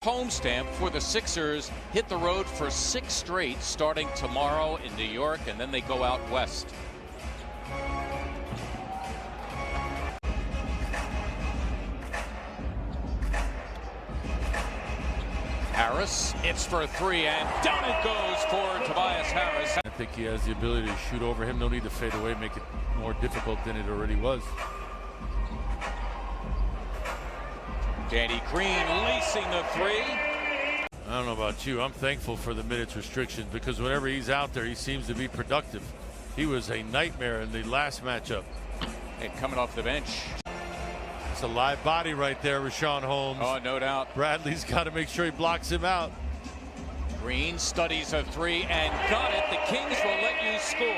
Homestamp for the Sixers hit the road for 6 straight starting tomorrow in New York, and then they go out west. Harris, it's for 3, and down it goes for Tobias Harris. I think he has the ability to shoot over him. No need to fade away, make it more difficult than it already was. Danny Green lacing the 3. I don't know about you. I'm thankful for the minutes restriction because whenever he's out there, he seems to be productive. He was a nightmare in the last matchup. And coming off the bench. It's a live body right there, Rashawn Holmes. Oh, no doubt. Bradley's got to make sure he blocks him out. Green studies a 3 and got it. The Kings will let you score.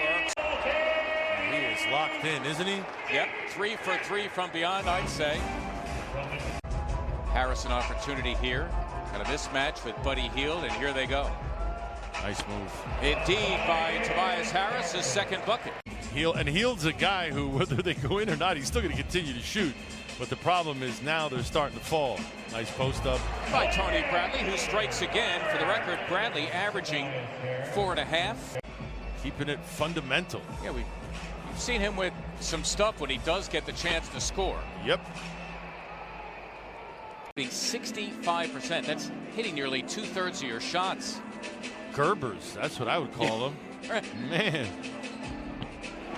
He is locked in, isn't he? Yep, 3 for 3 from beyond, I'd say. Harris an opportunity here. Kind of mismatch with Buddy Hield, and here they go. Nice move. Indeed, by Tobias Harris, his second bucket. Hield's a guy who, whether they go in or not, he's still going to continue to shoot. But the problem is now they're starting to fall. Nice post up. By Tony Bradley, who strikes again. For the record, Bradley averaging 4.5. Keeping it fundamental. Yeah, we've seen him with some stuff when he does get the chance to score. Yep. 65%. That's hitting nearly 2/3 of your shots. Gerbers, that's what I would call them. Man.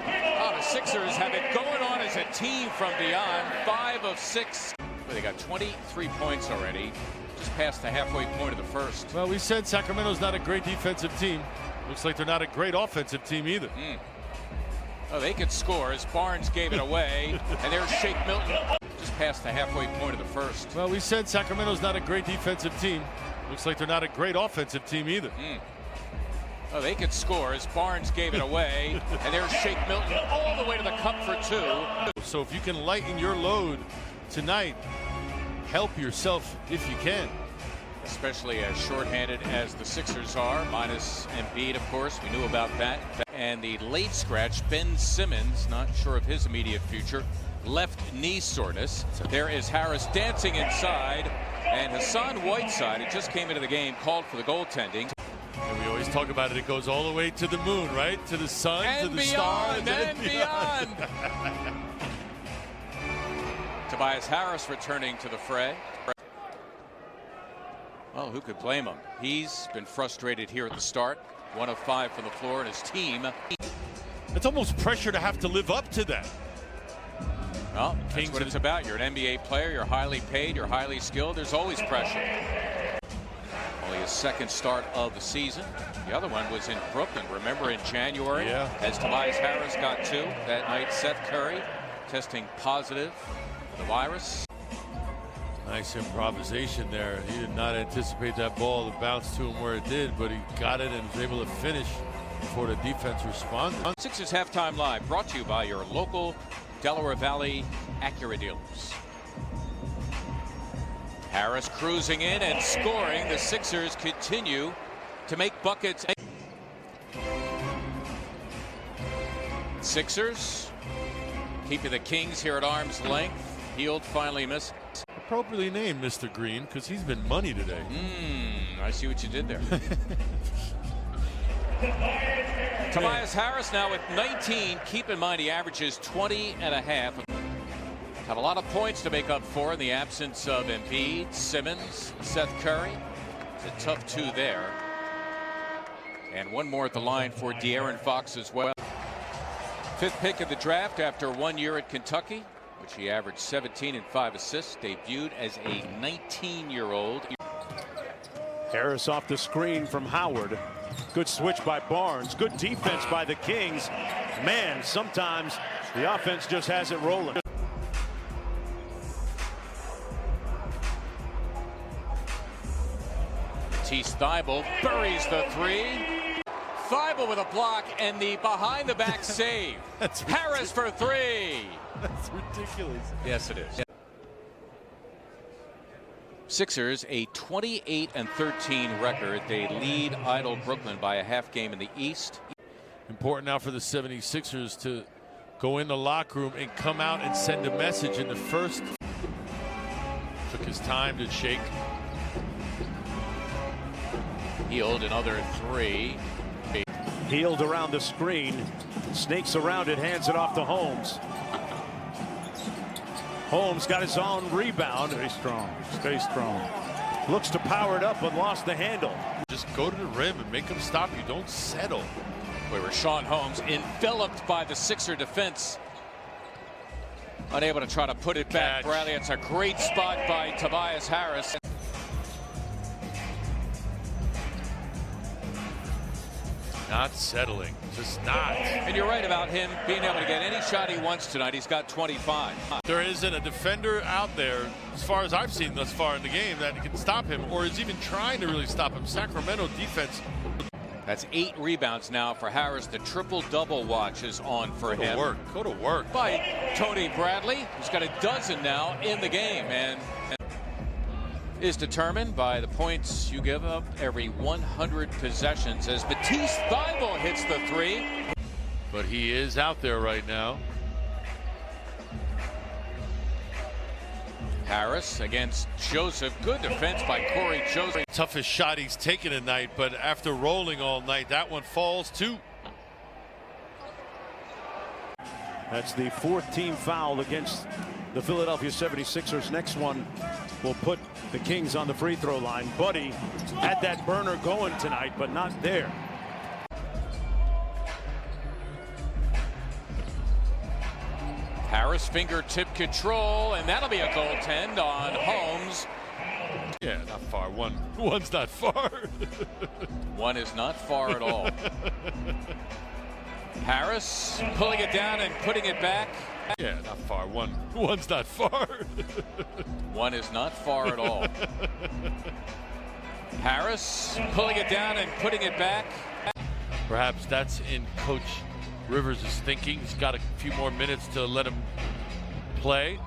Oh, the Sixers have it going on as a team from beyond. 5 of 6. They got 23 points already. Just past the halfway point of the first. Well, we said Sacramento's not a great defensive team. Looks like they're not a great offensive team either. Oh, they could score as Barnes gave it away. And there's Shake Milton just past the halfway point of the first. Well, we said Sacramento's not a great defensive team. Looks like they're not a great offensive team either. Oh, they could score as Barnes gave it away. And there's Shake Milton all the way to the cup for 2. So if you can lighten your load tonight, help yourself if you can. Especially as shorthanded as the Sixers are, minus Embiid, of course. We knew about that. And the late scratch, Ben Simmons, not sure of his immediate future, left knee soreness. So there is Harris dancing inside. And Hassan Whiteside, who just came into the game, called for the goaltending. And we always talk about it. It goes all the way to the moon, right? To the sun, and to the beyond, stars, and beyond. Tobias Harris returning to the fray. Well, who could blame him? He's been frustrated here at the start. 1 of 5 from the floor, and his team. It's almost pressure to have to live up to that. Well, that's what it's about. You're an NBA player. You're highly paid. You're highly skilled. There's always pressure. Only his second start of the season. The other one was in Brooklyn. Remember in January? Yeah. As Tobias Harris got 2 that night. Seth Curry testing positive for the virus. Nice improvisation there. He did not anticipate that ball to bounce to him where it did, but he got it and was able to finish before the defense responded. Sixers Halftime Live brought to you by your local Delaware Valley Acura dealers. Harris cruising in and scoring. The Sixers continue to make buckets. Sixers keeping the Kings here at arm's length. Hield finally missed. Appropriately named Mr. Green because he's been money today. I see what you did there. Tobias Harris now with 19. Keep in mind he averages 20.5. Have a lot of points to make up for in the absence of Embiid, Simmons, Seth Curry. It's a tough 2 there. And one more at the line for De'Aaron Fox as well. 5th pick of the draft after 1 year at Kentucky, which he averaged 17 and 5 assists, debuted as a 19-year-old. Harris off the screen from Howard. Good switch by Barnes. Good defense by the Kings. Man, sometimes the offense just has it rolling. Matisse Thybulle buries the 3. Thybulle with a block and the behind-the-back save. Harris for 3. That's ridiculous. Yes, it is. Sixers a 28-13 record. They lead idle Brooklyn by a half game in the East. Important now for the 76ers to go in the locker room and come out and send a message in the first. Took his time to shake. Healed another 3. Healed around the screen, snakes around it, hands it off to Holmes. Holmes got his own rebound. Stay strong. Stay strong. Looks to power it up, but lost the handle. Just go to the rim and make them stop you. Don't settle. Where Rashawn Holmes enveloped by the Sixer defense. Unable to try to put it back. Catch. Bradley, it's a great spot by Tobias Harris. Not settling. Just not. And you're right about him being able to get any shot he wants tonight. He's got 25. There isn't a defender out there, as far as I've seen thus far in the game, that can stop him or is even trying to really stop him. Sacramento defense. That's 8 rebounds now for Harris. The triple-double watch is on for him. Go to work. By Tony Bradley, who's got a dozen now in the game, and is determined by the points you give up every 100 possessions as Matisse Thybulle hits the 3. But he is out there right now. Harris against Joseph. Good defense by Corey Joseph. Toughest shot he's taken tonight, but after rolling all night, that one falls too. That's the 4th team foul against the Philadelphia 76ers. Next one will put the Kings on the free throw line. Buddy had that burner going tonight, but not there. Harris fingertip control, and that'll be a goaltend on Holmes. Yeah, not far. One's not far. One is not far at all. Harris pulling it down and putting it back. Yeah, not far. One's not far. One is not far at all. Harris pulling it down and putting it back. Perhaps that's in Coach Rivers' thinking. He's got a few more minutes to let him play.